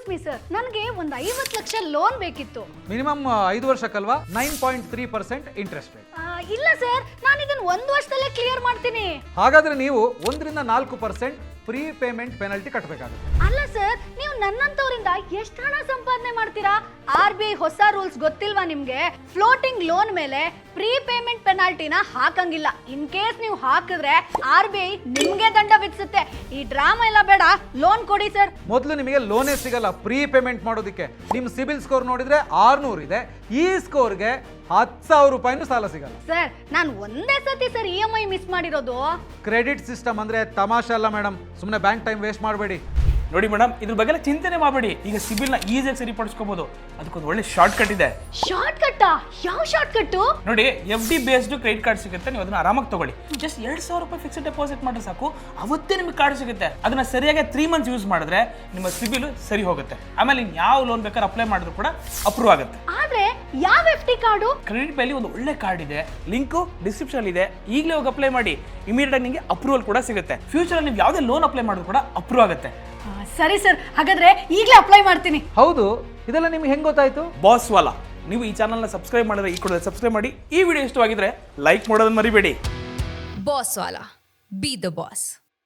Me sir, ನನಗೆ ಒಂದು 50 lakh loan ಬೇಕಿತ್ತು. ಮಿನಿಮಮ್ 5 ವರ್ಷಕ್ಕಲ್ವಾ? 9.3% interest rate. ಇಲ್ಲ ಸರ್, ನಾನು ಇದನ್ನ 1 ವರ್ಷದಲ್ಲೇ ಕ್ಲಿಯರ್ ಮಾಡ್ತೀನಿ. ಹಾಗಾದ್ರೆ ನೀವು 1-4% ಪ್ರೀ ಪೇಮೆಂಟ್ ಪೆನಲ್ಟಿ ಕಟ್ಟಬೇಕಾಗುತ್ತೆ. ಅಲ್ಲ ಸರ್, ನೀವು ನನ್ನಂತವರಿಂದ ಎಷ್ಟು ಹಣ ಸಂಪಾದನೆ ಮಾಡ್ತೀರಾ? RBI ಹೊಸ ರೂಲ್ಸ್ ಗೊತ್ತಿಲ್ವಾ ನಿಮ್ಗೆ? ಫ್ಲೋಟಿಂಗ್ ಲೋನ್ ಮೇಲೆ ಪ್ರೀ ಪೇಮೆಂಟ್ ಪೆನಾಲ್ಟಿನ ಹಾಕಂಗಿಲ್ಲ. ಇನ್ ಕೇಸ್ ನೀವು ಹಾಕಿದ್ರೆ RBI ನಿಮ್ಗೆ ದಂಡ ವಿಧಿಸುತ್ತೆ. ಈ ಡ್ರಾಮಾ ಎಲ್ಲ ಬೇಡ, ಲೋನ್ ಕೊಡಿ ಸರ್. ಮೊದಲು ನಿಮಗೆ ಲೋನೇ ಸಿಗಲ್ಲ ಪ್ರೀ ಪೇಮೆಂಟ್ ಮಾಡೋದಕ್ಕೆ. ನಿಮ್ಮ ಸಿಬಿಲ್ ಸ್ಕೋರ್ ನೋಡಿದ್ರೆ 600 ಇದೆ. ಈ ಸ್ಕೋರ್ಗೆ 10,000 ರೂಪಾಯಿನೂ ಸಾಲ ಸಿಗಲ್ಲ. ಸರ್, ನಾನು ಒಂದೇ ಸತಿ ಸರ್ EMI ಮಿಸ್ ಮಾಡಿರೋದು. ಕ್ರೆಡಿಟ್ ಸಿಸ್ಟಮ್ ಅಂದ್ರೆ ತಮಾಷೆ ಅಲ್ಲ ಮೇಡಮ್. ಸುಮ್ಮನೆ ಬ್ಯಾಂಕ್ ಟೈಮ್ ವೇಸ್ಟ್ ಮಾಡಬೇಡಿ. ನೋಡಿ ಮೇಡಮ್, ಇದ್ರ ಬಗ್ಗೆ ಚಿಂತನೆ ಮಾಡಬೇಡಿ. ಈಗ ಸಿಬಿಲ್ನ ಈಸಿಯಾಗಿ ಸರಿಪಡಿಸ್ಕೋಬಹುದು. ಅದಕ್ಕೊಂದು ಒಳ್ಳೆ ಶಾರ್ಟ್ ಕಟ್ ಇದೆ. ಶಾರ್ಟ್ ಕಟ್ಟಾ? ಯಾವ ಶಾರ್ಟ್ ಕಟ್ಟು? ನೋಡಿ, FD ಬೇಸ್ಡ್ ಕ್ರೆಡಿಟ್ ಕಾರ್ಡ್ ಸಿಗುತ್ತೆ. ನೀವು ಅದನ್ನ ಆರಾಮಾಗಿ ತಗೊಳ್ಳಿ. ಜಸ್ಟ್ 2,000 ರೂಪಾಯಿ ಫಿಕ್ಸ್ಡ್ ಡೆಪಾಸಿಟ್ ಮಾಡಿದ್ರೆ ಸಾಕು, ಅವತ್ತೇ ನಿಮಗೆ ಕಾರ್ಡ್ ಸಿಗುತ್ತೆ. ಅದನ್ನ ಸರಿಯಾಗಿ 3 ಮಂತ್ಸ್ ಯೂಸ್ ಮಾಡಿದ್ರೆ ನಿಮ್ಮ ಸಿಬಿಲ್ ಸರಿ ಹೋಗುತ್ತೆ. ಆಮೇಲೆ ನೀವು ಯಾವ ಲೋನ್ ಬೇಕಾದ್ರೆ ಅಪ್ಲೈ ಮಾಡಿದ್ರು ಕೂಡ ಅಪ್ರೂವ್ ಆಗುತ್ತೆ. ಆದ್ರೆ ಯಾವ FD ಕಾರ್ಡು? ಕ್ರೆಡಿಟ್ ಬೈಲಿ ಒಂದು ಒಳ್ಳೆ ಕಾರ್ಡ್ ಇದೆ, ಲಿಂಕು ಡಿಸ್ಕ್ರಿಪ್ಷನ್ ಇದೆ. ಈಗಲೇ ಹೋಗಿ ಅಪ್ಲೈ ಮಾಡಿ, ಇಮಿಡಿಯೇಟ್ ಆಗಿ ನಿಮಗೆ ಅಪ್ರೂವಲ್ ಕೂಡ ಸಿಗುತ್ತೆ. ಫ್ಯೂಚರ್ ನೀವು ಯಾವುದೇ ಲೋನ್ ಅಪ್ಲೈ ಮಾಡಿದ್ರು ಕೂಡ ಅಪ್ರೂವ್ ಆಗುತ್ತೆ. ಸರಿ ಸರ್, ಹಾಗಾದ್ರೆ ಈಗಲೇ ಅಪ್ಲೈ ಮಾಡ್ತೀನಿ. ಹೌದು, ಇದೆಲ್ಲ ನಿಮ್ಗೆ ಹೆಂಗ್ ಗೊತ್ತಾಯ್ತು? ಬಾಸ್ ವಾಲಾ, ನೀವು ಈ ಚಾನಲ್ನ ಸಬ್ಸ್ಕ್ರೈಬ್ ಮಾಡಿದ್ರೆ ಈ ಕೂಡಲೇ ಸಬ್ಸ್ಕ್ರೈಬ್ ಮಾಡಿ. ಈ ವಿಡಿಯೋ ಇಷ್ಟವಾಗಿದ್ರೆ ಲೈಕ್ ಮಾಡೋದನ್ನ ಮರಿಬೇಡಿ. Boss Vala, B the boss.